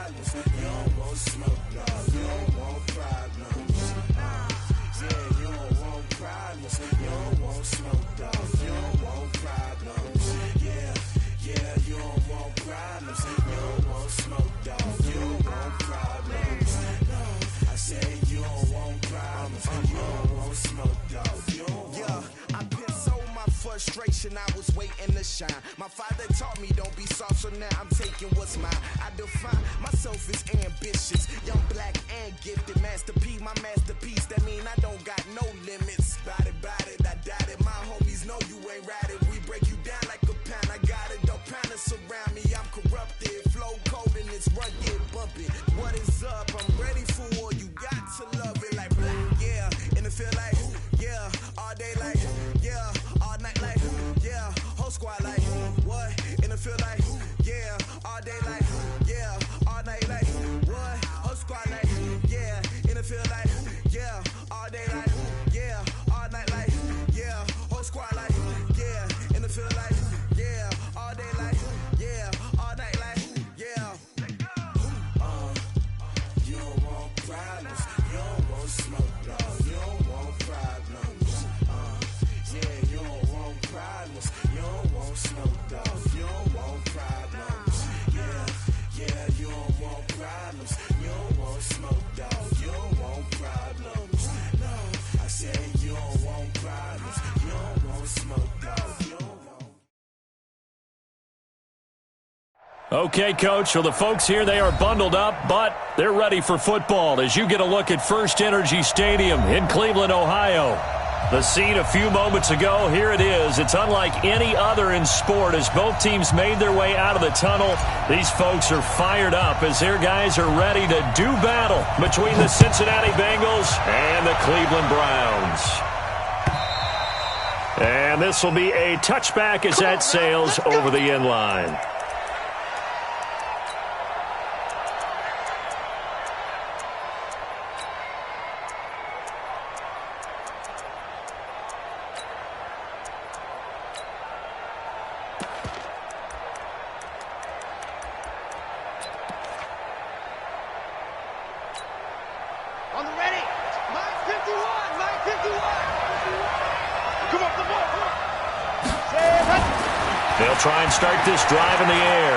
problems. You don't want smoke, dog. You don't want problems. Yeah, you don't want problems. You don't want smoke, dog. You don't want problems. Yeah, you don't want problems. You don't want smoke, dog. You don't want problems. No, I said you don't want problems. You don't want smoke, dog. You don't want. I've been so my frustration, I was waiting to shine. My father taught me don't be soft, so now I'm taking what's mine. I define myself as ambitious, young, black, and gifted. Master P, my masterpiece. That mean I don't got no limits. Bout it, I doubt it. My homies know you ain't ride it. We break you down like a pound. I got it, don't pound us around me. I'm corrupted, flow cold and it's rugged, bumping. What is up? I'm ready for war. You got to love it like black, yeah. And it feel like, yeah, all day like, yeah, all night like, yeah, whole squad like, what? And it feel like, yeah, all day like, yeah, all night like, what? Whole squad like, yeah, and it feel like, yeah, all day like, yeah, all night like, yeah, whole squad like, yeah, and it feel like, yeah, all day like, yeah, all night like, yeah. You don't want problems, you don't want smoke, dog. You don't want problems. Yeah, you don't want problems. You don't want smoke, dog. You don't want problems. Yeah, you don't want problems. You don't want smoke, dog. You don't want problems. No, I said you don't want problems. You don't want smoke, dog. You don't want. Okay, Coach, so the folks here, they are bundled up, but they're ready for football as you get a look at First Energy Stadium in Cleveland, Ohio. The scene a few moments ago, here it is. It's unlike any other in sport as both teams made their way out of the tunnel. These folks are fired up as their guys are ready to do battle between the Cincinnati Bengals and the Cleveland Browns. And this will be a touchback as that sails over the end line. Try and start this drive in the air.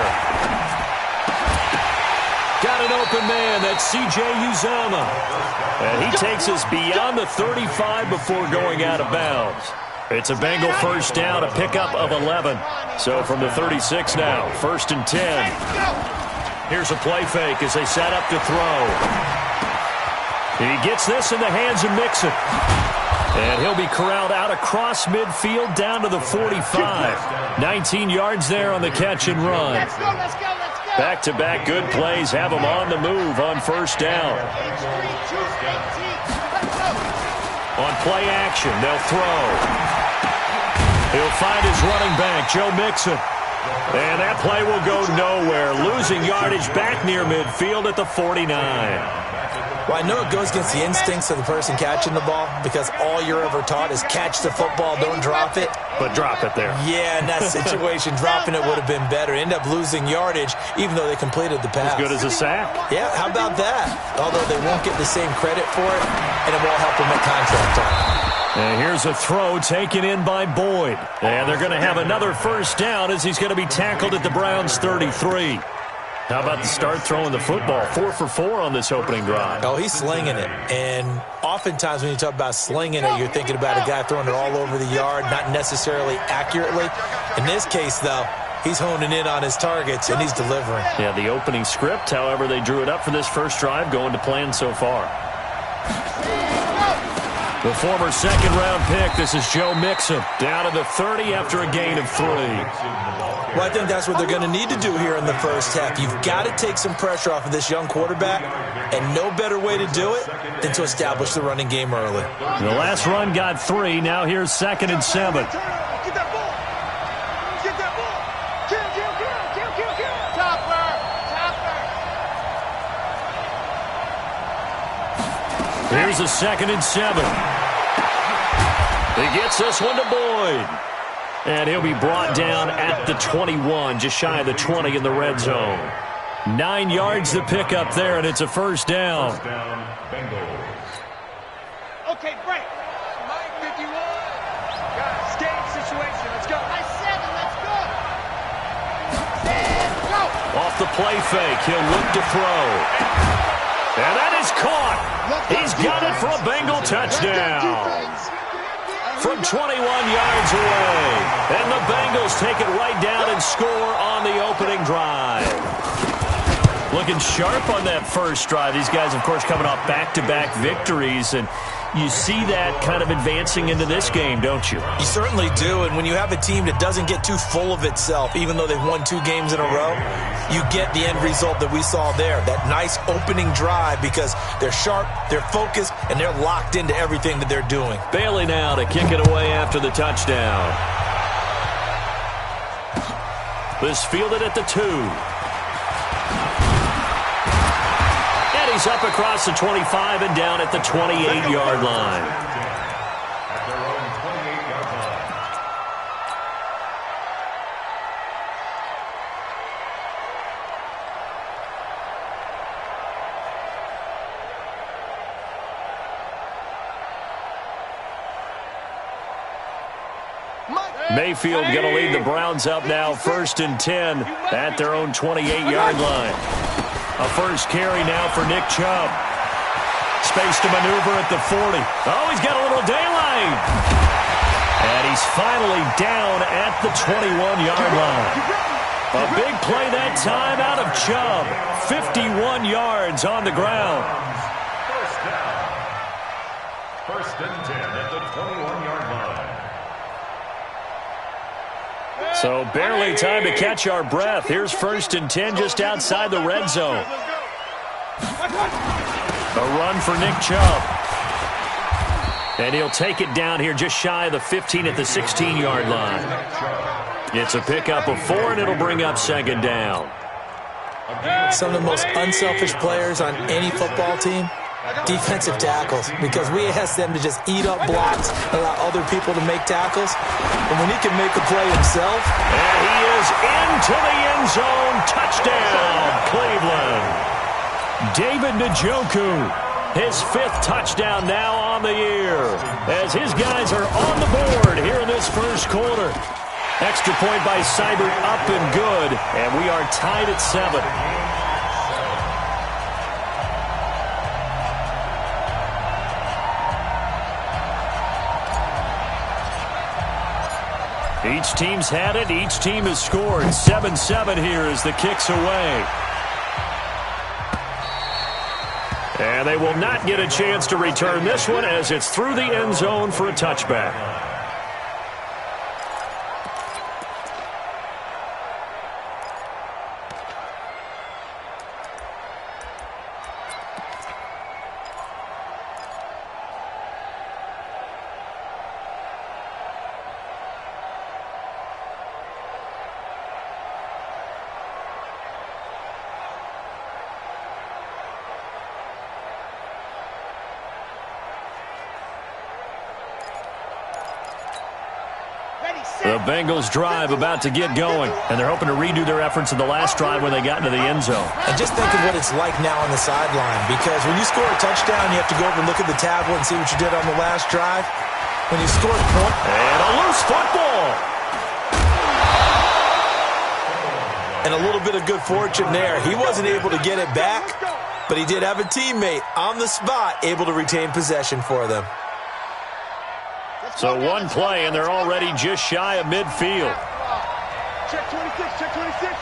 Got an open man. That's C.J. Uzomah. And he takes us beyond the 35 before going out of bounds. It's a Bengal first down, a pickup of 11. So from the 36 now, 1st and 10. Here's a play fake as they set up to throw. He gets this in the hands of Mixon. And he'll be corralled out across midfield down to the 45. 19 yards there on the catch and run. Let's go. Back-to-back good plays have him on the move on first down. On play action, they'll throw. He'll find his running back, Joe Mixon. And that play will go nowhere, losing yardage back near midfield at the 49. Well, I know it goes against the instincts of the person catching the ball because all you're ever taught is catch the football, don't drop it. But drop it there. Yeah, in that situation, dropping it would have been better. End up losing yardage even though they completed the pass. As good as a sack. Yeah, how about that? Although they won't get the same credit for it, and it won't help them at contract time. And here's a throw taken in by Boyd. And they're going to have another first down as he's going to be tackled at the Browns' 33. How about the start throwing the football? 4 for 4 on this opening drive. Oh, he's slinging it. And oftentimes when you talk about slinging it, you're thinking about a guy throwing it all over the yard, not necessarily accurately. In this case, though, he's honing in on his targets, and he's delivering. Yeah, the opening script, however, they drew it up for this first drive, going to plan so far. The former second-round pick, this is Joe Mixon, down to the 30 after a gain of 3. Well, I think that's what they're going to need to do here in the first half. You've got to take some pressure off of this young quarterback, and no better way to do it than to establish the running game early. The last run got 3. Now here's 2nd and 7. Get that ball. Get that ball. Kill. Topper. Here's a 2nd and 7. He gets this one to Boyd. And he'll be brought down at the 21, just shy of the 20 in the red zone. 9 yards to pick up there, and it's a first down. Okay, break. Mike 51. Guys, game situation. Let's go. I said let's go. And go. Off the play fake, he'll look to throw. And that is caught. He's got it for a Bengal touchdown. From 21 yards away. And the Bengals take it right down and score on the opening drive. Looking sharp on that first drive. These guys, of course, coming off back-to-back victories, and you see that kind of advancing into this game, don't you? You certainly do, and when you have a team that doesn't get too full of itself, even though they've won 2 games in a row, you get the end result that we saw there, that nice opening drive, because they're sharp, they're focused, and they're locked into everything that they're doing. Bailey now to kick it away after the touchdown. This fielded at the 2. He's up across the 25 and down at the 28-yard line. At their own 28-yard Mike. Mayfield going to lead the Browns up now, 1st and 10 at their own 28-yard line. A first carry now for Nick Chubb. Space to maneuver at the 40. Oh, he's got a little daylight. And he's finally down at the 21-yard line. A big play that time out of Chubb. 51 yards on the ground. First down. 1st and 10 at the 21-yard line. So barely time to catch our breath. Here's 1st and 10 just outside the red zone. A run for Nick Chubb. And he'll take it down here just shy of the 15 at the 16-yard line. It's a pickup of 4, and it'll bring up 2nd down. Some of the most unselfish players on any football team, defensive tackles, because we ask them to just eat up blocks, allow other people to make tackles. And when he can make a play himself. And he is into the end zone. Touchdown, Cleveland. David Njoku, his 5th touchdown now on the year, as his guys are on the board here in this first quarter. Extra point by Seibert, up and good, and we are tied at 7. Each team's had it. Each team has scored. 7-7 here as the kick's away. And they will not get a chance to return this one as it's through the end zone for a touchback. The Bengals drive about to get going, and they're hoping to redo their efforts in the last drive when they got into the end zone. And just think of what it's like now on the sideline, because when you score a touchdown, you have to go over and look at the tablet and see what you did on the last drive. When you score a point. And a loose football. And a little bit of good fortune there. He wasn't able to get it back, but he did have a teammate on the spot able to retain possession for them. So one play, and they're already just shy of midfield. Check 26, check 26.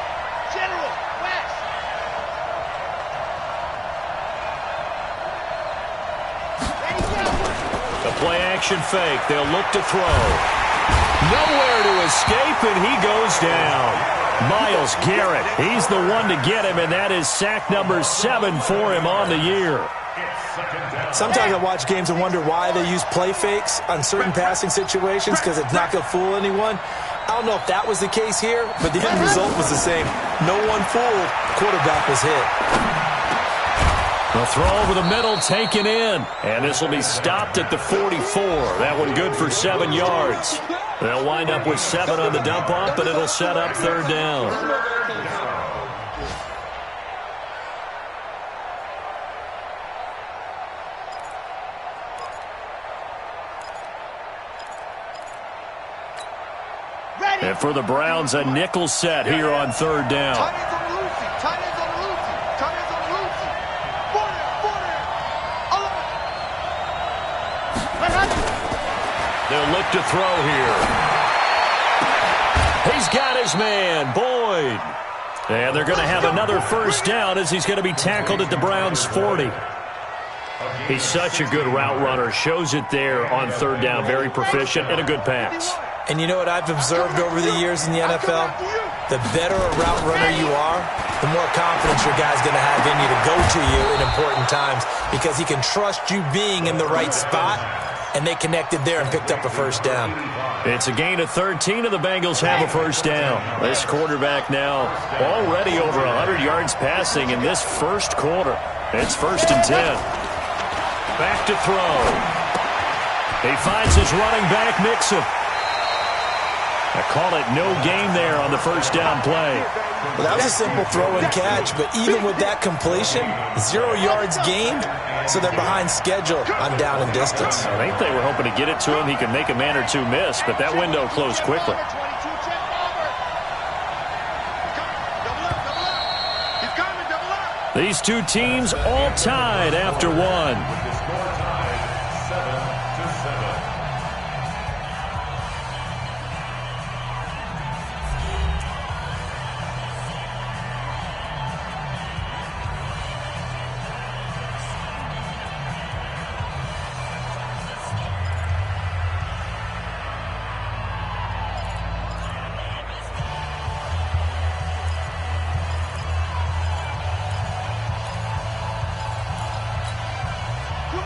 General, West. The play-action fake. They'll look to throw. Nowhere to escape, and he goes down. Myles Garrett, he's the one to get him, and that is sack number 7 for him on the year. Sometimes I watch games and wonder why they use play fakes on certain passing situations, because it's not going to fool anyone. I don't know if that was the case here, but the end result was the same. No one fooled. Quarterback was hit. The throw over the middle taken in, and this will be stopped at the 44. That one good for 7 yards. They'll wind up with 7 on the dump-off, but it'll set up 3rd down. And for the Browns, a nickel set here on third down. Tight ends on the loosey. Tight ends on the loosey. Tight ends on the loosey. 40, 40. They'll look to throw here. He's got his man, Boyd. And they're going to have another first down as he's going to be tackled at the Browns' 40. He's such a good route runner. Shows it there on third down. Very proficient and a good pass. And you know what I've observed over the years in the NFL? The better a route runner you are, the more confidence your guy's going to have in you to go to you in important times because he can trust you being in the right spot, and they connected there and picked up a first down. It's a gain of 13, and the Bengals have a first down. This quarterback now already over 100 yards passing in this first quarter. It's 1st and 10. Back to throw. He finds his running back, Mixon. I call it no gain there on the first down play. Well, that was a simple throw and catch, but even with that completion, 0 yards gained, so they're behind schedule on down and distance. I think they were hoping to get it to him. He could make a man or two miss, but that window closed quickly. These two teams all tied after one.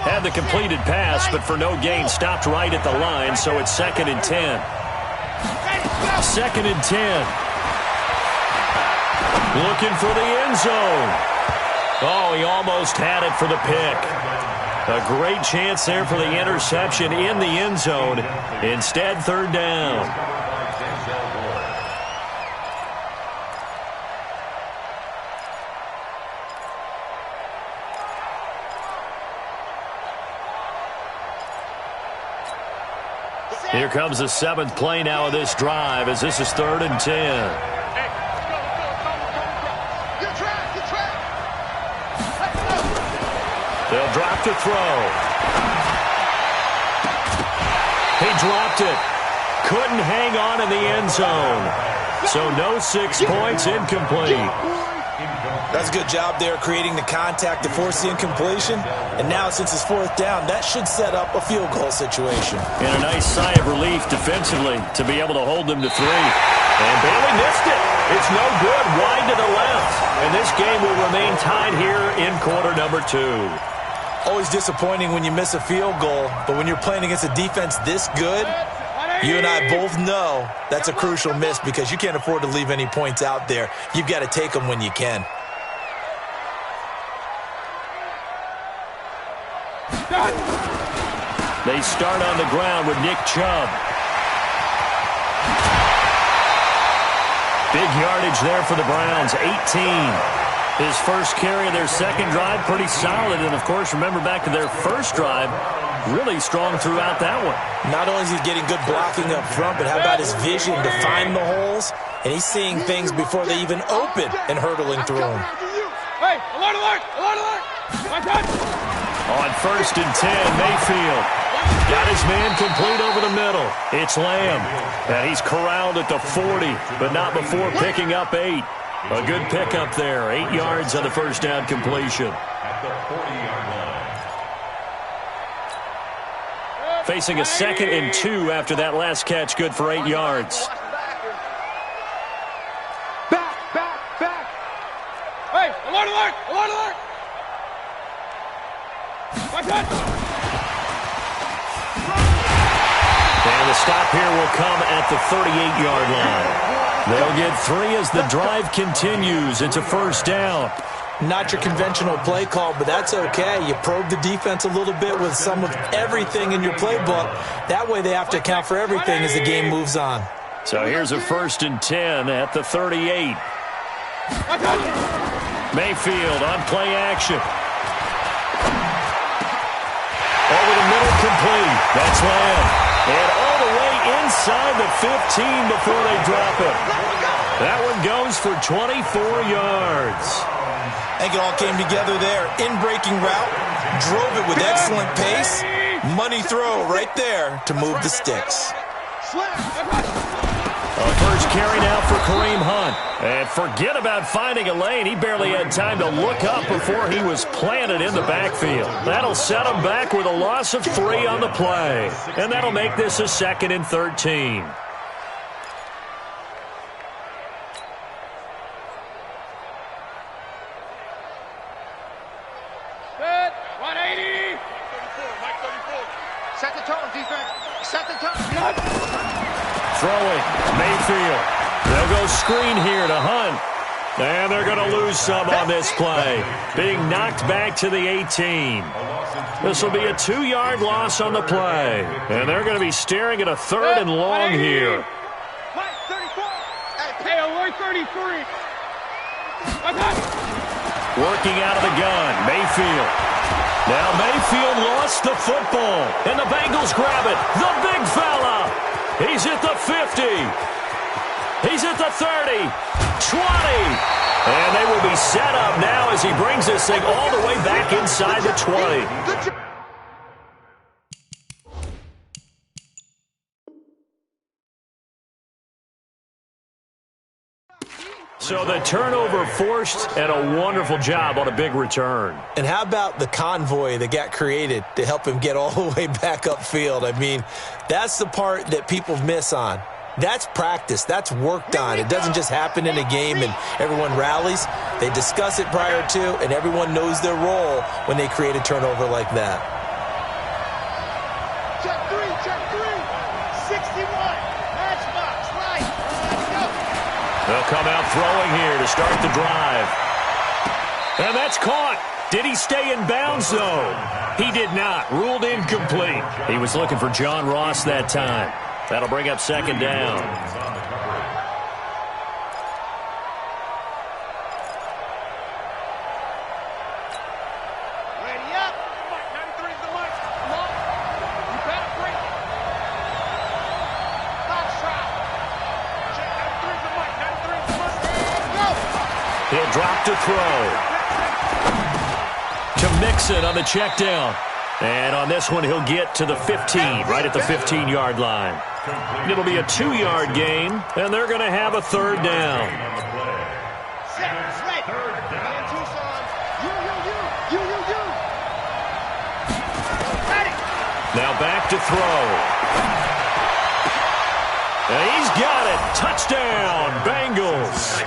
Had the completed pass, but for no gain, stopped right at the line, so it's 2nd and 10. 2nd and 10. Looking for the end zone. Oh, he almost had it for the pick. A great chance there for the interception in the end zone. Instead, 3rd down. Here comes the 7th play now of this drive as this is 3rd and 10. They'll drop to throw. He dropped it. Couldn't hang on in the end zone. So no 6 points, incomplete. That's a good job there creating the contact to force the incompletion. And now since it's 4th down, that should set up a field goal situation. And a nice sigh of relief defensively to be able to hold them to 3. And Bailey missed it. It's no good, wide to the left. And this game will remain tied here in quarter number 2. Always disappointing when you miss a field goal, but when you're playing against a defense this good, you and I both know that's a crucial miss because you can't afford to leave any points out there. You've got to take them when you can. They start on the ground with Nick Chubb. Big yardage there for the Browns, 18. His first carry of their second drive, pretty solid. And, of course, remember back to their first drive, really strong throughout that one. Not only is he getting good blocking up front, but how about his vision to find the holes? And he's seeing things before they even open and hurdling through them. Hey, alert, alert, alert, alert. My God. On 1st and 10, Mayfield got his man complete over the middle. It's Lamb, and he's corralled at the 40, but not before picking up 8. A good pickup there, 8 yards on the first down completion. At the 40-yard line. Facing a 2nd and 2 after that last catch, good for 8 yards. Back, back, back. Hey, alert, alert, alert, alert. My God. And the stop here will come at the 38-yard line. They'll get 3 as the drive continues. It's a first down. Not your conventional play call, but that's okay. You probe the defense a little bit with some of everything in your playbook. That way they have to account for everything as the game moves on. So here's a 1st and 10 at the 38. Mayfield on play action. Over the middle, complete. That's Lamb. And all the way inside the 15 before they drop it. That one goes for 24 yards. I think it all came together there. In-breaking route, drove it with excellent pace. Money throw right there to move the sticks. A first carry now for Kareem Hunt. And forget about finding a lane. He barely had time to look up before he was planted in the backfield. That'll set him back with a loss of 3 on the play. And that'll make this a 2nd and 13. Good. 180. Mike 34. Set the tone, defense. Set the tone. Throwing. Mayfield. They'll go screen here to Hunt. And they're going to lose some on this play. Being knocked back to the 18. This will be a 2-yard loss on the play. And they're going to be staring at a 3rd and long here. Mike 34. Hey, alert 33. Working out of the gun, Mayfield. Now Mayfield lost the football, and the Bengals grab it. The big fella. He's at the 50. He's at the 30, 20. And they will be set up now as he brings this thing all the way back inside the 20. So the turnover forced, and a wonderful job on a big return. And how about the convoy that got created to help him get all the way back upfield? I mean, that's the part that people miss on. That's practice. That's worked on. It doesn't just happen in a game and everyone rallies. They discuss it prior to, and everyone knows their role when they create a turnover like that. Check 3. 61. Matchbox. Right. Let's go. They'll come out throwing here to start the drive. And that's caught. Did he stay in bounds, though? He did not. Ruled incomplete. He was looking for John Ross that time. That'll bring up 2nd down. Ready up. Mike 93 is the mic. Come on. You better bring it. Box trap. Check 93 is the mic. 93 is the mic. Go. He'll drop to throw. To Mixon on the check down. And on this one, he'll get to the 15, right at the 15-yard line. It'll be a 2-yard gain, and they're going to have a 3rd down. Now back to throw. And he's got it. Touchdown, Bengals.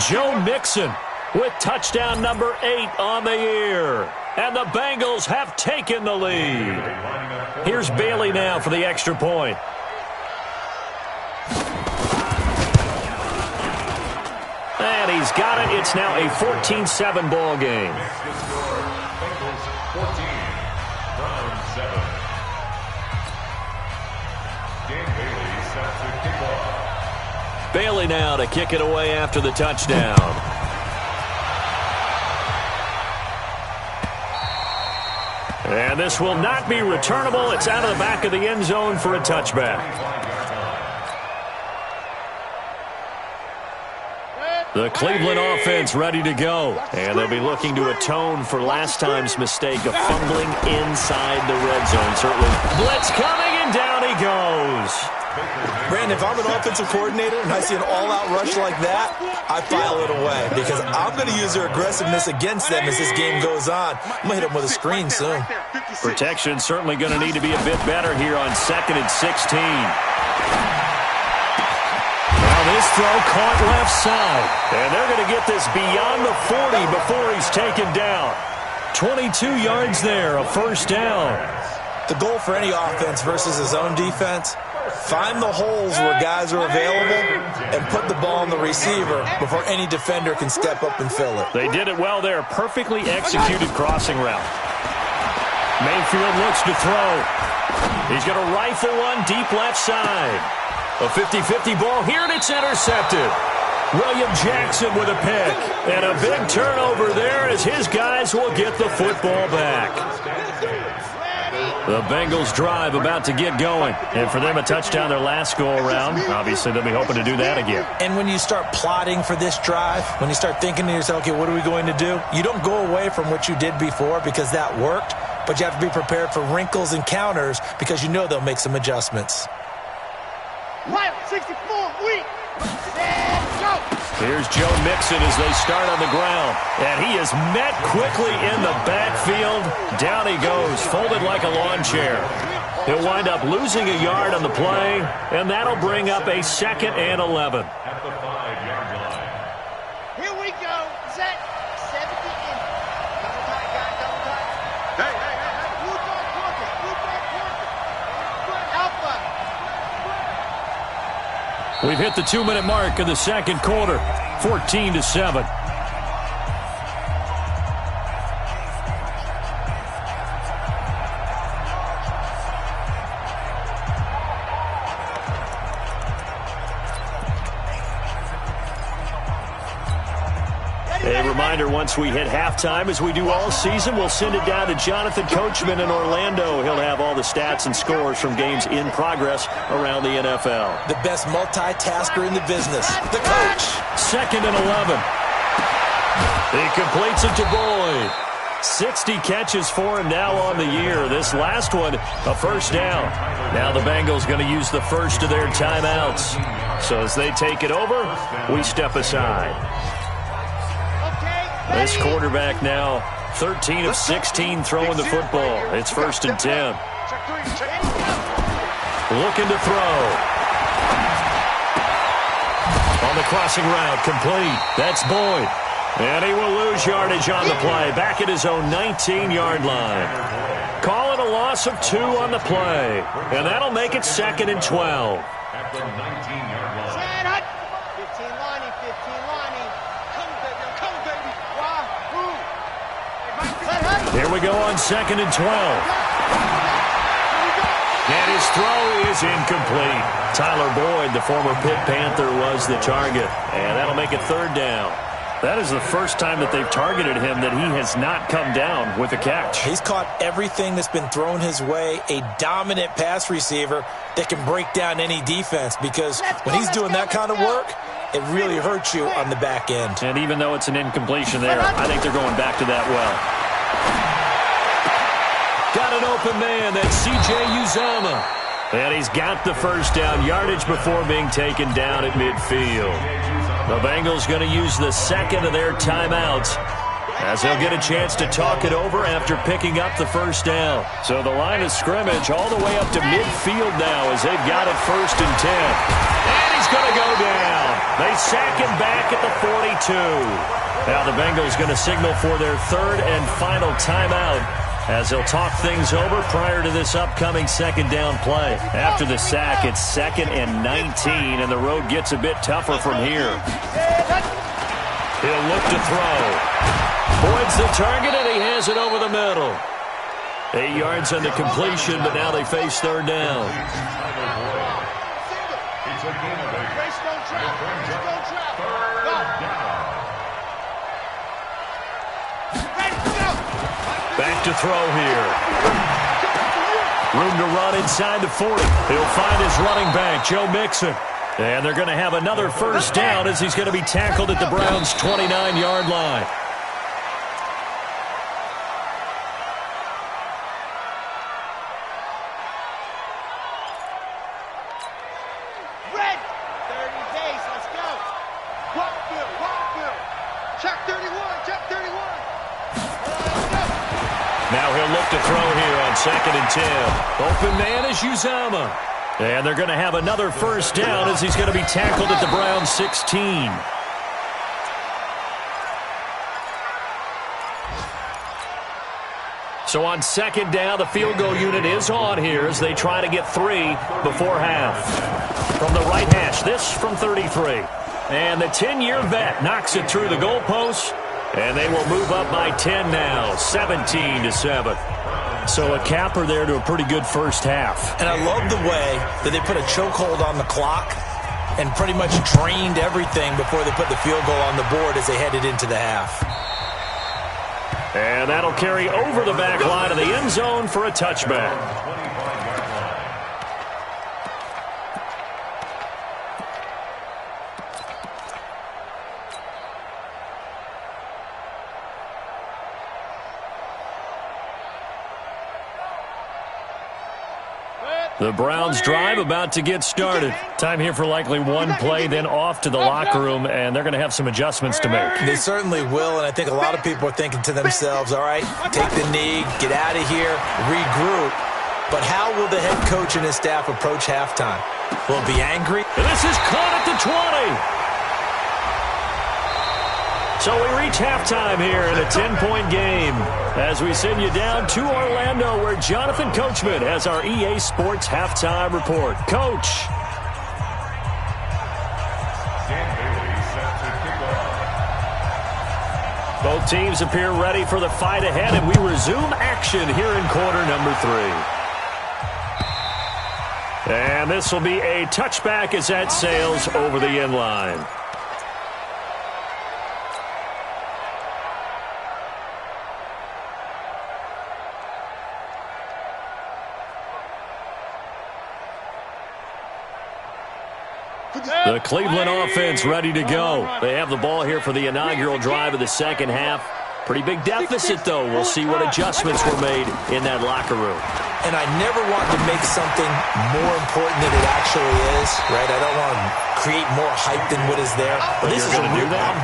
Joe Mixon with touchdown number 8 on the year. And the Bengals have taken the lead. Here's Bailey now for the extra point. And he's got it. It's now a 14-7 ball game. Bengals 14, Browns 7. Dan Bailey set to kick off. Bailey now to kick it away after the touchdown. And this will not be returnable. It's out of the back of the end zone for a touchback. The Cleveland offense ready to go. And they'll be looking to atone for last time's mistake of fumbling inside the red zone. Certainly blitz coming, and down he goes. Brandon, if I'm an offensive coordinator and I see an all-out rush like that, I file it away because I'm going to use their aggressiveness against them as this game goes on. I'm going to hit them with a screen soon. Protection certainly going to need to be a bit better here on 2nd and 16. Now this throw caught left side. And they're going to get this beyond the 40 before he's taken down. 22 yards there, a 1st down. The goal for any offense versus his own defense, find the holes where guys are available and put the ball on the receiver before any defender can step up and fill it. They did it well there. Perfectly executed crossing route. Mayfield looks to throw. He's going to rifle one deep left side. A 50-50 ball here, and it's intercepted. William Jackson with a pick. And a big turnover there as his guys will get the football back. The Bengals drive about to get going. And for them, a touchdown their last go-around. Obviously, they'll be hoping to do that again. And when you start plotting for this drive, when you start thinking to yourself, okay, what are we going to do? You don't go away from what you did before because that worked, but you have to be prepared for wrinkles and counters because you know they'll make some adjustments. Right, 64, weak. Let's go. Here's Joe Mixon as they start on the ground. And he is met quickly in the backfield. Down he goes, folded like a lawn chair. He'll wind up losing a yard on the play, and that'll bring up a 2nd and 11. At the 5-yard line. Here we go. Set. 70 in. Double tight, guys. Double tight. Hey. Blue dog corker. Alpha. We've hit the 2-minute mark of the second quarter, 14-7. A reminder, once we hit halftime, as we do all season, we'll send it down to Jonathan Coachman in Orlando. He'll have all the stats and scores from games in progress around the NFL. The best multitasker in the business, the coach. 2nd and 11. He completes it to Boyd. 60 catches for him now on the year. This last one, a first down. Now the Bengals going to use the first of their timeouts. So as they take it over, we step aside. This quarterback now 13 of 16 throwing the football. It's 1st and 10. Looking to throw. On the crossing route, complete. That's Boyd. And he will lose yardage on the play. Back at his own 19-yard line. Call it a loss of 2 on the play. And that'll make it 2nd and 12. At the 19-yard line. 15 lining. Come, baby. Wahoo. Here we go on 2nd and 12. And his throw is incomplete. Tyler Boyd, the former Pitt Panther, was the target. And that'll make it 3rd down. That is the first time that they've targeted him that he has not come down with a catch. He's caught everything that's been thrown his way, a dominant pass receiver that can break down any defense because when he's doing that kind of work, it really hurts you on the back end. And even though it's an incompletion there, I think they're going back to that well. Got an open man. That's C.J. Uzomah. And he's got the first down yardage before being taken down at midfield. The Bengals going to use the 2nd of their timeouts as they'll get a chance to talk it over after picking up the first down. So the line of scrimmage all the way up to midfield now as they've got it 1st and 10. And he's going to go down. They sack him back at the 42. Now the Bengals going to signal for their 3rd and final timeout as they'll talk things over prior to this upcoming 2nd down play. After the sack, it's 2nd and 19, and the road gets a bit tougher from here. He'll look to throw. Boyd's the target, and he has it over the middle. 8 yards on the completion, but now they face 3rd down. It's a gain of 8. Back to throw here. Room to run inside the 40. He'll find his running back, Joe Mixon. And they're going to have another first down as he's going to be tackled at the Browns' 29-yard line. Red. 30 days. Let's go. Walk. Check 31. Now he'll look to throw here on 2nd and 10. Open man is Uzomah. And they're going to have another first down as he's going to be tackled at the Browns' 16. So on 2nd down, the field goal unit is on here as they try to get 3 before half. From the right hash, this from 33. And the 10-year vet knocks it through the goalpost. And they will move up by 10 now, 17-7. So a capper there to a pretty good first half. And I love the way that they put a chokehold on the clock and pretty much drained everything before they put the field goal on the board as they headed into the half. And that'll carry over the back line of the end zone for a touchback. The Browns drive about to get started. Time here for likely one play, then off to the locker room, and they're going to have some adjustments to make. They certainly will, and I think a lot of people are thinking to themselves, all right, take the knee, get out of here, regroup. But how will the head coach and his staff approach halftime? Will it be angry? And this is caught at the 20. So we reach halftime here in a 10-point game as we send you down to Orlando where Jonathan Coachman has our EA Sports halftime report. Coach. Both teams appear ready for the fight ahead, and we resume action here in quarter number 3. And this will be a touchback as that sails over the end line. The Cleveland offense ready to go. They have the ball here for the inaugural drive of the second half. Pretty big deficit, though. We'll see what adjustments were made in that locker room. And I never want to make something more important than it actually is, right? I don't want to create more hype than what is there. But this is I'm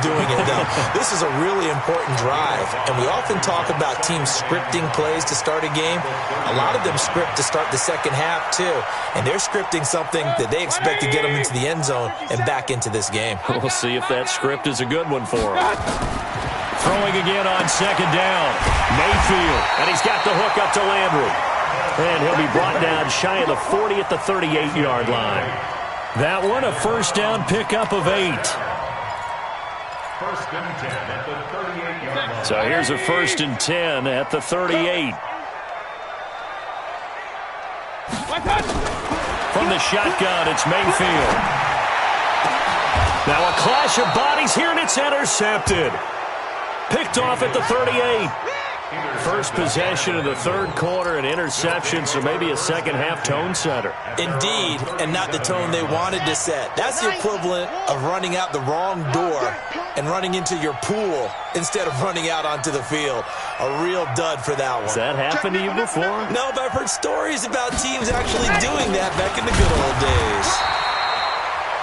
doing it, though. This is a really important drive. And we often talk about teams scripting plays to start a game. A lot of them script to start the second half, too. And they're scripting something that they expect to get them into the end zone and back into this game. We'll see if that script is a good one for them. Throwing again on second down. Mayfield. And he's got the hook up to Landry. And he'll be brought down shy of the 40 at the 38-yard line. That one a first down pickup of 8. First and 10 at the 38-yard line. So here's a first and 10 at the 38. From the shotgun, it's Mayfield. Now a clash of bodies here, and it's intercepted. Picked off at the 38. First possession of the third quarter, an interception, so maybe a second-half tone setter. Indeed, and not the tone they wanted to set. That's the equivalent of running out the wrong door and running into your pool instead of running out onto the field. A real dud for that one. Has that happened to you before? No, but I've heard stories about teams actually doing that back in the good old days.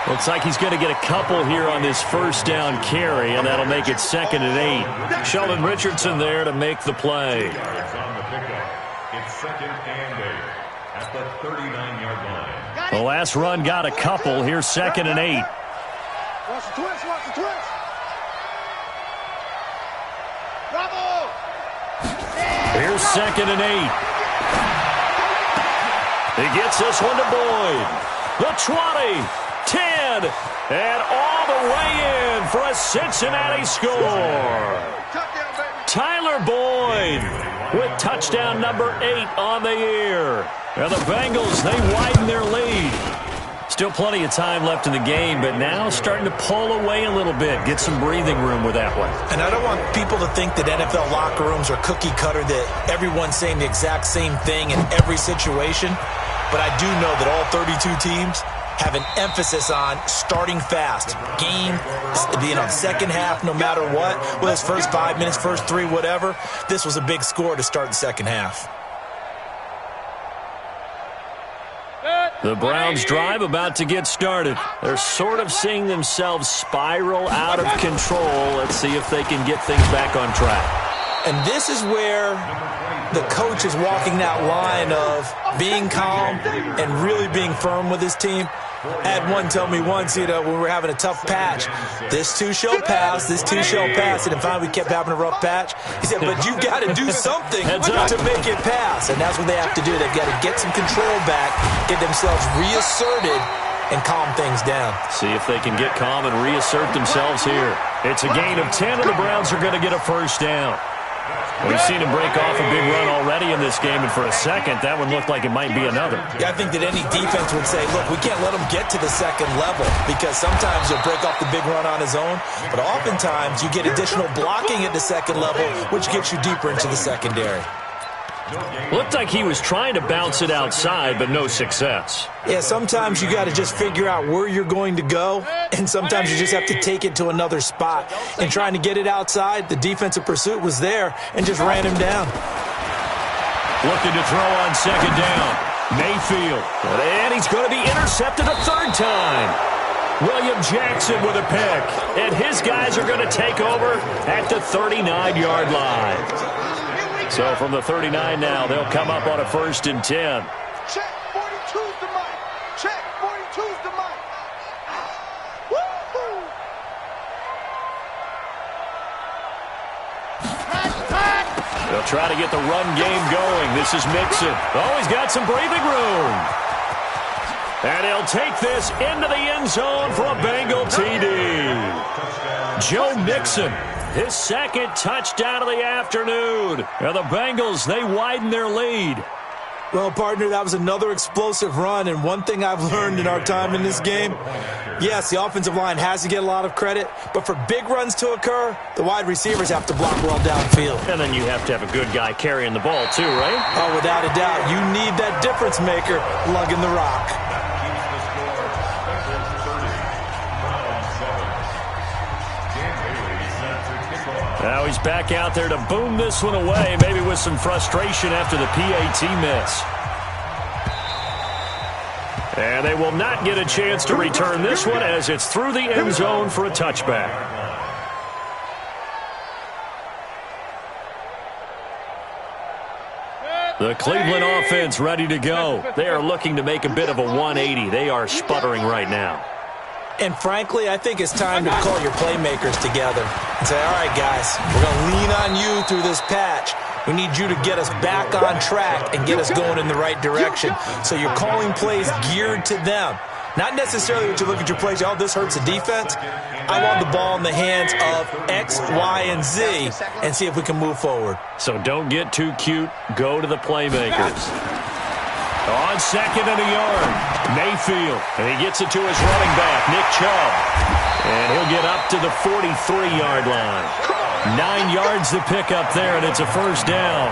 Looks like he's going to get a couple here on this first down carry, and that'll make it 2nd and 8. Sheldon Richardson there to make the play. On the pickup. It's 2nd and 8 at the 39-yard line. The last run got a couple. Here's 2nd and 8. Watch the twist, watch the twist. Bravo! Here's 2nd and 8. He gets this one to Boyd. The 20. 10, and all the way in for a Cincinnati score. Tyler Boyd with touchdown number 8 on the year. And the Bengals, they widen their lead. Still plenty of time left in the game, but now starting to pull away a little bit, get some breathing room with that one. And I don't want people to think that NFL locker rooms are cookie cutter, that everyone's saying the exact same thing in every situation. But I do know that all 32 teams have an emphasis on starting fast. Game, second half, no matter what. Whether it's first 5 minutes, first 3, whatever. This was a big score to start the second half. The Browns drive about to get started. They're sort of seeing themselves spiral out of control. Let's see if they can get things back on track. And this is where the coach is walking that line of being calm and really being firm with his team. I had one tell me once, when we were having a tough patch, this too shall pass, this too shall pass. And then finally we kept having a rough patch. He said, but you got to do something to make it pass. And that's what they have to do. They've got to get some control back, get themselves reasserted, and calm things down. See if they can get calm and reassert themselves here. It's a gain of 10, and the Browns are going to get a first down. We've seen him break off a big run already in this game, and for a second, that one looked like it might be another. Yeah, I think that any defense would say, look, we can't let him get to the second level because sometimes he'll break off the big run on his own, but oftentimes you get additional blocking at the second level, which gets you deeper into the secondary. Looked like he was trying to bounce it outside, but no success. Yeah, sometimes you got to just figure out where you're going to go, and sometimes you just have to take it to another spot. And trying to get it outside, the defensive pursuit was there and just ran him down. Looking to throw on second down. Mayfield. And he's going to be intercepted a third time. William Jackson with a pick. And his guys are going to take over at the 39-yard line. So from the 39 now, they'll come up on a 1st and 10. Check, 42's the mic. Check, 42's the mic. Woo-hoo! They'll try to get the run game going. This is Mixon. Oh, he's got some breathing room. And he'll take this into the end zone for a Bengal TD. Joe Mixon. His second touchdown of the afternoon. And the Bengals, they widen their lead. Well, partner, that was another explosive run, and one thing I've learned in our time in this game, yes, the offensive line has to get a lot of credit, but for big runs to occur, the wide receivers have to block well downfield. And then you have to have a good guy carrying the ball too, right? Oh, without a doubt. You need that difference maker lugging the rock. Now he's back out there to boom this one away, maybe with some frustration after the PAT miss. And they will not get a chance to return this one as it's through the end zone for a touchback. The Cleveland offense ready to go. They are looking to make a bit of a 180. They are sputtering right now. And frankly, I think it's time to call your playmakers together and say, all right, guys, we're going to lean on you through this patch. We need you to get us back on track and get us going in the right direction. So you're calling plays geared to them. Not necessarily that you look at your plays, oh, this hurts the defense. I want the ball in the hands of X, Y, and Z and see if we can move forward. So don't get too cute. Go to the playmakers. On second and a yard, Mayfield. And he gets it to his running back, Nick Chubb. And he'll get up to the 43-yard line. 9 yards to pick up there, and it's a first down.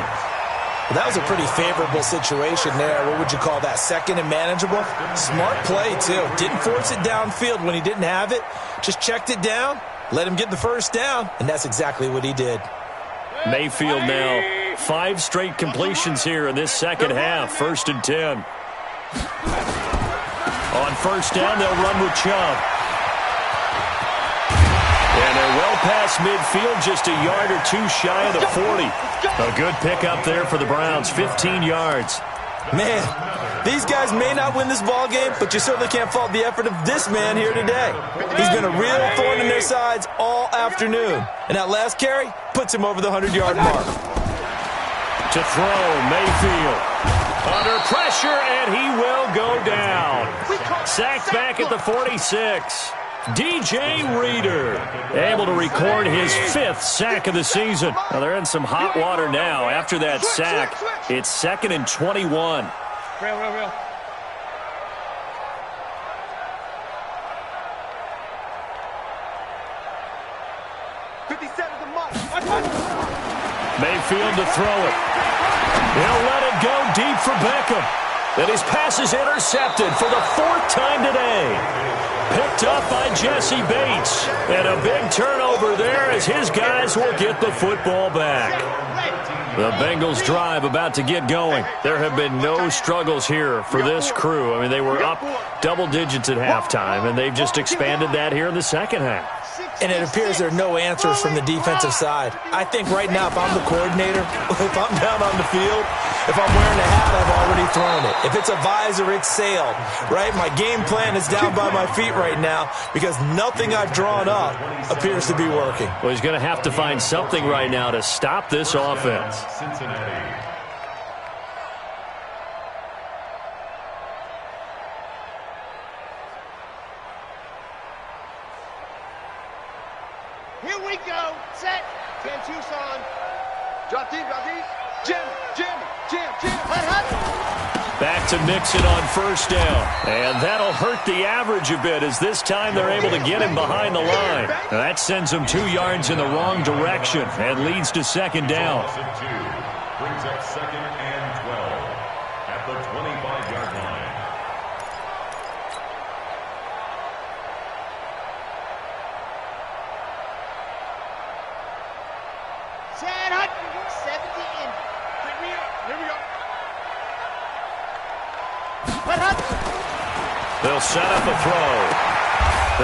Well, that was a pretty favorable situation there. What would you call that? Second and manageable? Smart play, too. Didn't force it downfield when he didn't have it. Just checked it down, let him get the first down, and that's exactly what he did. Mayfield now 5 straight completions here in this second half. 1st and 10. On first down, they'll run with Chubb. And they're well past midfield, just a yard or two shy of the 40. A good pickup there for the Browns, 15 yards. Man, these guys may not win this ball game, but you certainly can't fault the effort of this man here today. He's been a real thorn in their sides all afternoon. And that last carry puts him over the 100-yard mark. To throw, Mayfield. Under pressure, and he will go down. Sacked back at the 46. DJ Reader able to record his 5th sack of the season. Now they're in some hot water now. After that sack, it's 2nd and 21. Real. Mayfield to throw it. He'll let it go deep for Beckham. And his pass is intercepted for the 4th time today. Picked up by Jesse Bates. And a big turnover there as his guys will get the football back. The Bengals drive about to get going. There have been no struggles here for this crew. I mean, they were up double digits at halftime, and they've just expanded that here in the second half. And it appears there are no answers from the defensive side. I think right now, if I'm the coordinator, if I'm down on the field, if I'm wearing a hat, I've already thrown it. If it's a visor, it's sailed, right? My game plan is down by my feet right now because nothing I've drawn up appears to be working. Well, he's going to have to find something right now to stop this offense. Cincinnati. Here we go. Set. 10 Tucson. Drop deep, jam, jam, jam, jam. Back to Mixon on first down. And that'll hurt the average a bit as this time they're able to get him behind the line. Now that sends him 2 yards in the wrong direction and leads to second down. Brings up second and 12 at the 25-yard line. Sad Hut, 70 in. Here we go. They'll set up a throw.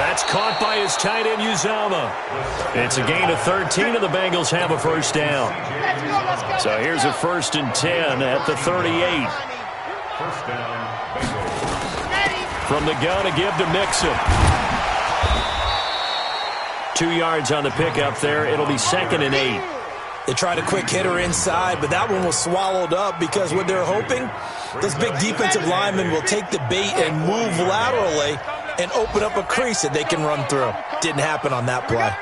That's caught by his tight end, Uzomah. It's a gain of 13, and the Bengals have a first down. Let's go. So here's a 1st and 10 at the 38. First down, Bengals. From the gun to give to Mixon. 2 yards on the pickup there. It'll be 2nd and 8. They tried a quick hitter inside, but that one was swallowed up because what they're hoping, those big defensive linemen will take the bait and move laterally and open up a crease that they can run through. Didn't happen on that play.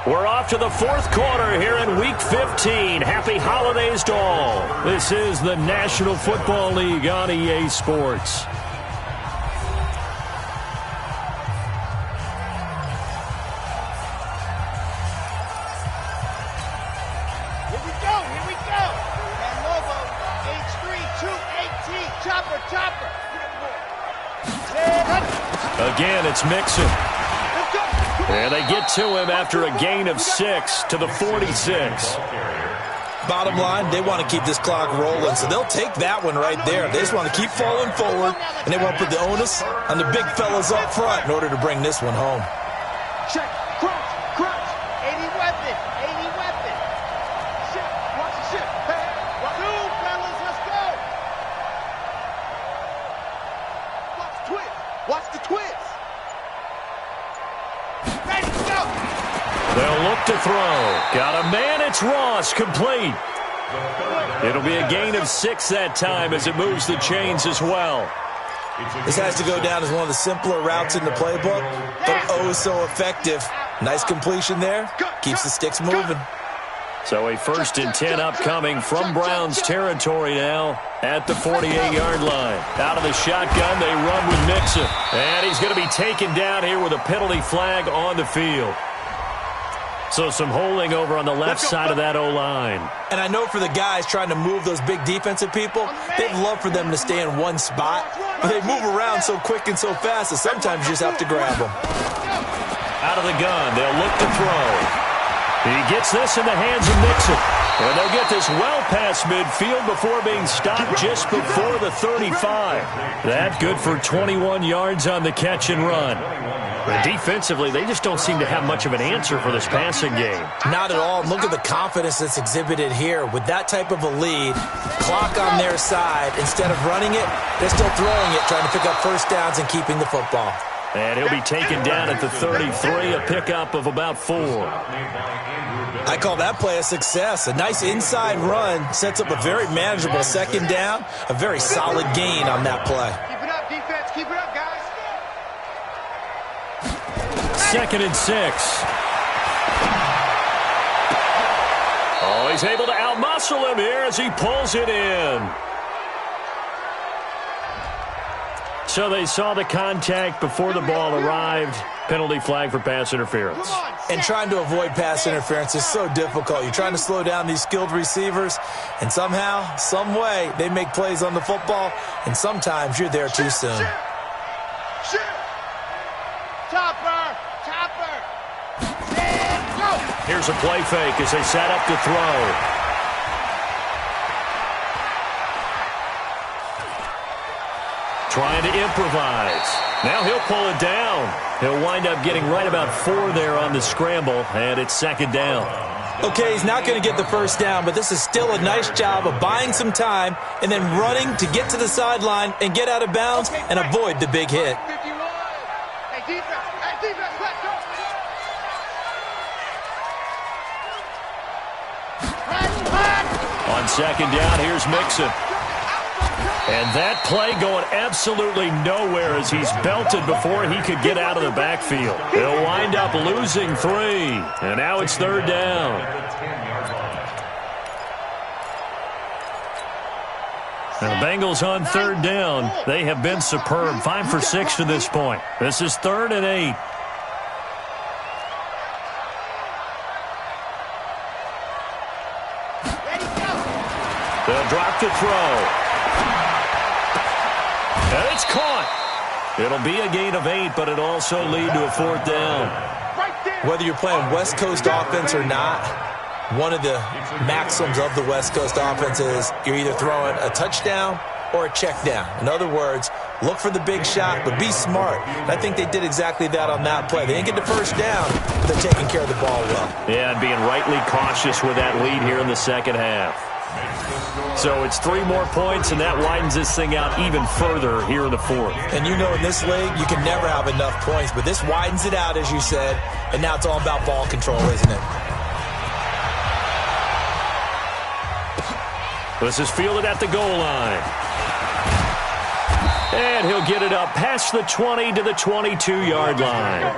We're off to the 4th quarter here in Week 15. Happy holidays to all. This is the National Football League on EA Sports. Here we go. And Lobo, H3, 218, chopper. Again, it's Mixon. And they get to him after a gain of 6 to the 46. Bottom line, they want to keep this clock rolling, so they'll take that one right there. They just want to keep falling forward, and they want to put the onus on the big fellas up front in order to bring this one home. Check, crunch, 80 weapon. Shit, watch the shit. Hey, two, fellas, let's go. Watch the twist. Ready to go. They'll look to throw. Got a man, it's Ross, complete. It'll be a gain of 6 that time as it moves the chains as well. This has to go down as one of the simpler routes in the playbook, but oh so effective. Nice completion there. Keeps the sticks moving. So a 1st and 10 upcoming from Browns territory now at the 48-yard line. Out of the shotgun, they run with Mixon. And he's going to be taken down here with a penalty flag on the field. So some holding over on the left side of that O-line. And I know for the guys trying to move those big defensive people, they'd love for them to stay in one spot. But they move around so quick and so fast that sometimes you just have to grab them. Out of the gun, they'll look to throw. He gets this in the hands of Mixon. And they'll get this well past midfield before being stopped just before the 35. That good for 21 yards on the catch and run. But defensively, they just don't seem to have much of an answer for this passing game. Not at all. Look at the confidence that's exhibited here. With that type of a lead, clock on their side, instead of running it, they're still throwing it, trying to pick up first downs and keeping the football. And he'll be taken down at the 33, a pickup of about 4. I call that play a success. A nice inside run sets up a very manageable second down, a very solid gain on that play. Keep it up, defense. Keep it up, guys. 2nd and 6. Oh, he's able to outmuscle him here as he pulls it in. So they saw the contact before the ball arrived. Penalty flag for pass interference. And trying to avoid pass interference is so difficult. You're trying to slow down these skilled receivers, and somehow, some way, they make plays on the football, and sometimes you're there too soon. Chopper. Go. Here's a play fake as they set up to throw. Trying to improvise. Now he'll pull it down. He'll wind up getting right about 4 there on the scramble, and it's 2nd down. Okay, he's not going to get the first down, but this is still a nice job of buying some time and then running to get to the sideline and get out of bounds and avoid the big hit. Hey, defense, let's go. On 2nd down, here's Mixon. And that play going absolutely nowhere as he's belted before he could get out of the backfield. He'll wind up losing 3. And now it's 3rd down. And the Bengals on 3rd down. They have been superb. 5 for 6 to this point. This is 3rd and 8. They'll drop to throw. And it's caught. It'll be a gain of 8, but it'll also lead to a 4th down. Whether you're playing West Coast offense or not, one of the maxims of the West Coast offense is you're either throwing a touchdown or a check down. In other words, look for the big shot, but be smart. And I think they did exactly that on that play. They didn't get the first down, but they're taking care of the ball well. Yeah, and being rightly cautious with that lead here in the second half. So it's 3 more points, and that widens this thing out even further here in the 4th. And you know in this league, you can never have enough points, but this widens it out, as you said, and now it's all about ball control, isn't it? This is fielded at the goal line. And he'll get it up past the 20 to the 22-yard line.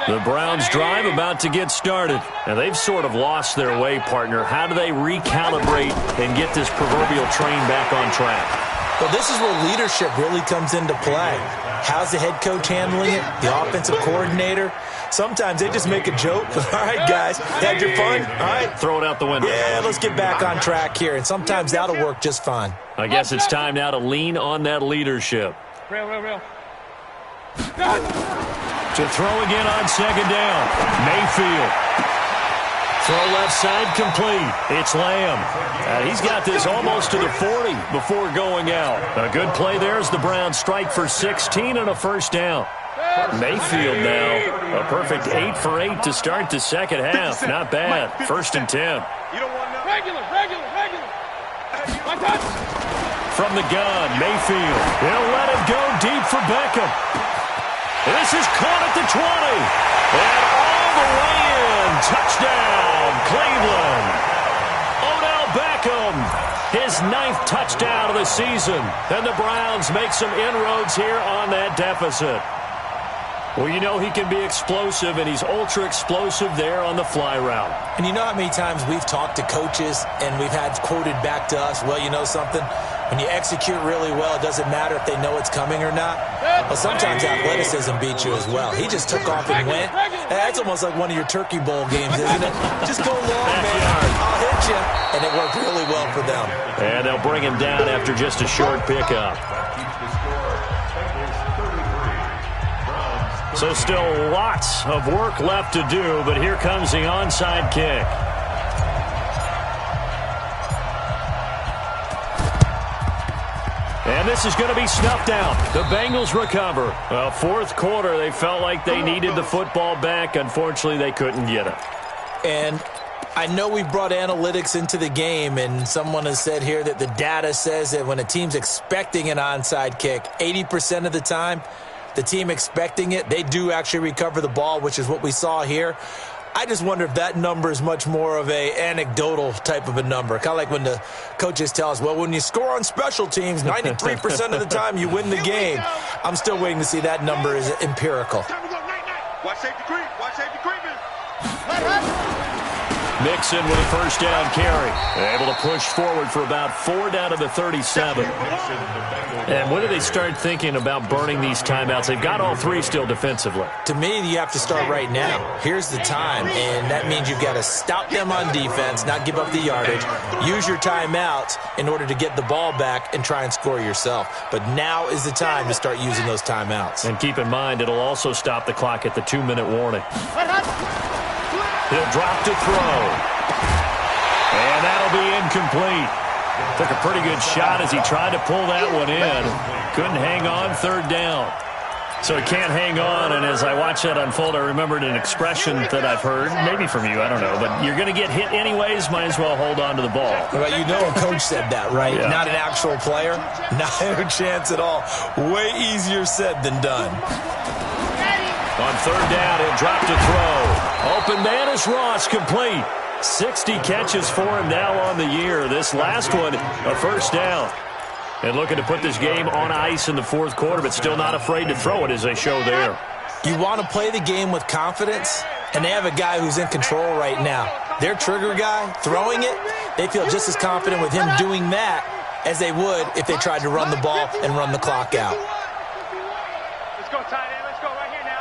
The Browns drive about to get started. And they've sort of lost their way, partner. How do they recalibrate and get this proverbial train back on track? Well, this is where leadership really comes into play. How's the head coach handling it? The offensive coordinator? Sometimes they just make a joke. All right, guys, had your fun? All right. Throw it out the window. Yeah, let's get back on track here. And sometimes that'll work just fine. I guess it's time now to lean on that leadership. Real. To throw again on 2nd down. Mayfield. Throw left side complete. It's Lamb. He's got this almost to the 40 before going out. A good play there as the Browns strike for 16 and a 1st down. Mayfield now. A perfect 8 for 8 to start the second half. Not bad. 1st and 10. You don't want no regular. My touch. From the gun, Mayfield. He'll let it go deep for Beckham. This is caught at the 20. And all the way in. Touchdown, Cleveland. Odell Beckham, his 9th touchdown of the season. And the Browns make some inroads here on that deficit. Well, you know he can be explosive, and he's ultra-explosive there on the fly route. And you know how many times we've talked to coaches and we've had quoted back to us, well, you know something? When you execute really well, it doesn't matter if they know it's coming or not. Well, sometimes athleticism beats you as well. He just took off and went. That's almost like one of your Turkey Bowl games, isn't it? Just go long, man. I'll hit you. And it worked really well for them. And they'll bring him down after just a short pickup. So still lots of work left to do, but here comes the onside kick. And this is going to be snuffed out. The Bengals recover. Well, 4th quarter, they felt like they needed the football back. Unfortunately, they couldn't get it. And I know we brought analytics into the game, and someone has said here that the data says that when a team's expecting an onside kick, 80% of the time, the team expecting it, they do actually recover the ball, which is what we saw here. I just wonder if that number is much more of a anecdotal type of a number. Kind of like when the coaches tell us, well, when you score on special teams, 93% of the time you win the game. I'm still waiting to see that number is empirical. Watch safety creep. Mixon with a 1st down carry. Able to push forward for about 4 down to the 37. And when do they start thinking about burning these timeouts? They've got all 3 still defensively. To me, you have to start right now. Here's the time, and that means you've got to stop them on defense, not give up the yardage. Use your timeouts in order to get the ball back and try and score yourself. But now is the time to start using those timeouts. And keep in mind, it'll also stop the clock at the 2-minute warning. He'll drop to throw. And that'll be incomplete. Took a pretty good shot as he tried to pull that one in. Couldn't hang on, 3rd down. So he can't hang on, and as I watch that unfold, I remembered an expression that I've heard, maybe from you, I don't know, but you're going to get hit anyways, might as well hold on to the ball. Well, you know a coach said that, right? Yeah. Not an actual player? Not a chance at all. Way easier said than done. On 3rd down, he'll drop to throw. Open man is Ross, complete. 60 catches for him now on the year. This last one, a first down. And looking to put this game on ice in the fourth quarter, but still not afraid to throw it as they show there. You want to play the game with confidence, and they have a guy who's in control right now. Their trigger guy, throwing it, they feel just as confident with him doing that as they would if they tried to run the ball and run the clock out. Let's go, tight end. Let's go right here now.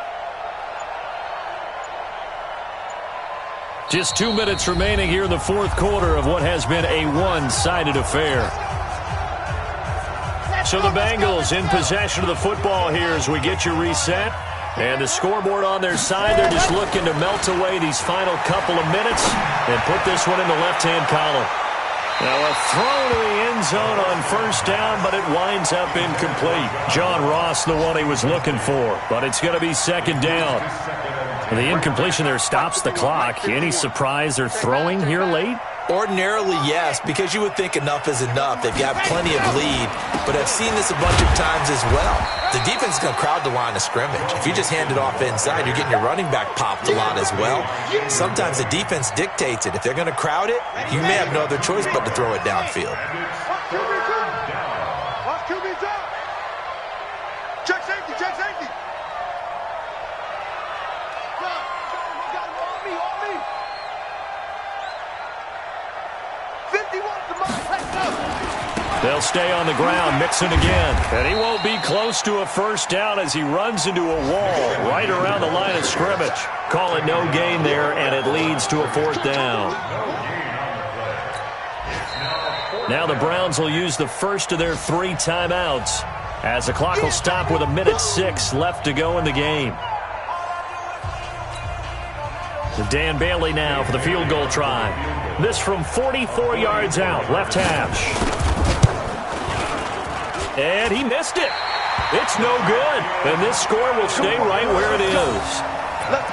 Just 2 minutes remaining here in the fourth quarter of what has been a one-sided affair. So the Bengals in possession of the football here as we get you reset. And the scoreboard on their side, they're just looking to melt away these final couple of minutes and put this one in the left-hand column. Now a throw to the end zone on first down, but it winds up incomplete. John Ross, the one he was looking for, but it's going to be second down. And the incompletion there stops the clock. Any surprise they're throwing here late? Ordinarily, yes, because you would think enough is enough. They've got plenty of lead, but I've seen this a bunch of times as well. The defense is going to crowd the line of scrimmage. If you just hand it off inside, you're getting your running back popped a lot as well. Sometimes the defense dictates it. If they're going to crowd it, you may have no other choice but to throw it downfield. Check safety, check safety. They'll stay on the ground, mixing again. And he won't be close to a first down as he runs into a wall right around the line of scrimmage. Call it no gain there, and it leads to a fourth down. Now the Browns will use the first of their 3 timeouts as the clock will stop with 1:06 left to go in the game. Dan Bailey now for the field goal try. This from 44 yards out, left hash. And he missed it. It's no good. And this score will stay right where it is.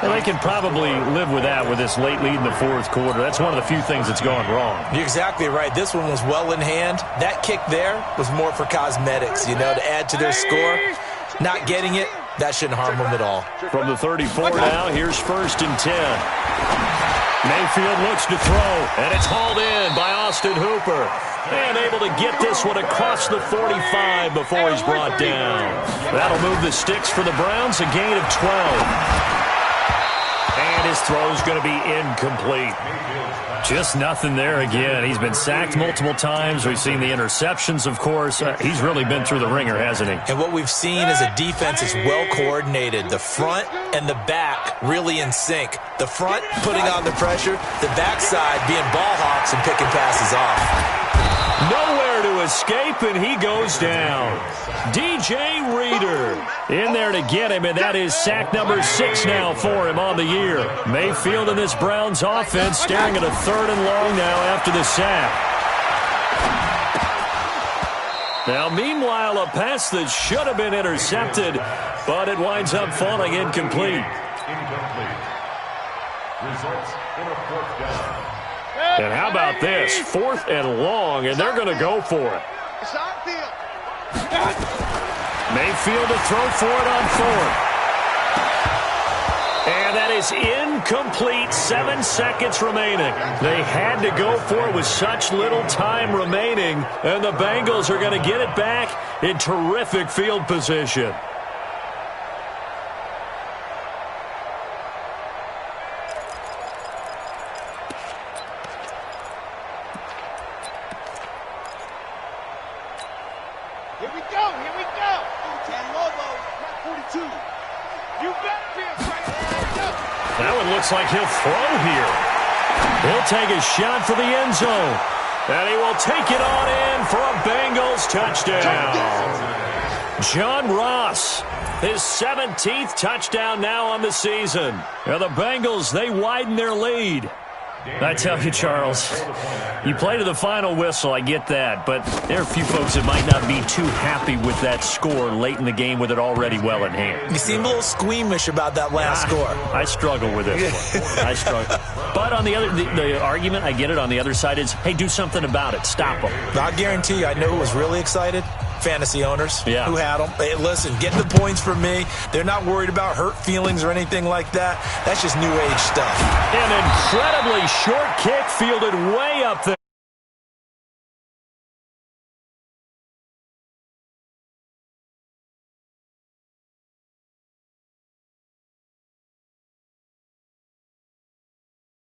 And they can probably live with that with this late lead in the fourth quarter. That's one of the few things that's gone wrong. You're exactly right. This one was well in hand. That kick there was more for cosmetics, to add to their score. Not getting it, that shouldn't harm them at all. From the 34 now, here's 1st and 10. Mayfield looks to throw, and it's hauled in by Austin Hooper. And able to get this one across the 45 before he's brought down. That'll move the sticks for the Browns, a gain of 12. And his throw's going to be incomplete. Just nothing there again. He's been sacked multiple times. We've seen the interceptions, of course. He's really been through the ringer, hasn't he? And what we've seen is a defense that's well coordinated. The front and the back really in sync. The front putting on the pressure, the backside being ball hawks and picking passes off. Nowhere to escape, and he goes down. DJ Reader in there to get him, and that is sack number 6 now for him on the year. Mayfield and this Browns offense staring at a 3rd and long now after the sack. Now, meanwhile, a pass that should have been intercepted, but it winds up falling incomplete. Results in a fourth down. And how about this? 4th and long, and they're going to go for it. It's on field. Mayfield to throw for it on 4th. And that is incomplete. 7 seconds remaining. They had to go for it with such little time remaining, and the Bengals are going to get it back in terrific field position. Here we go. Here we go. 42. You bet, Pierce, right there. That one looks like he'll throw here. He'll take a shot for the end zone. And he will take it on in for a Bengals touchdown. John Ross, his 17th touchdown now on the season. Now the Bengals, they widen their lead. I tell you, Charles, you play to the final whistle, I get that, but there are a few folks that might not be too happy with that score late in the game with it already well in hand. You seem a little squeamish about that last score. I struggle with this one. I struggle. But on the other, the argument, I get it, on the other side is, hey, do something about it. Stop them. I guarantee you, I know who was really excited. fantasy owners who had them. Hey, listen, get the points from me. They're not worried about hurt feelings or anything like that. That's just new age stuff. An incredibly short kick fielded way up there.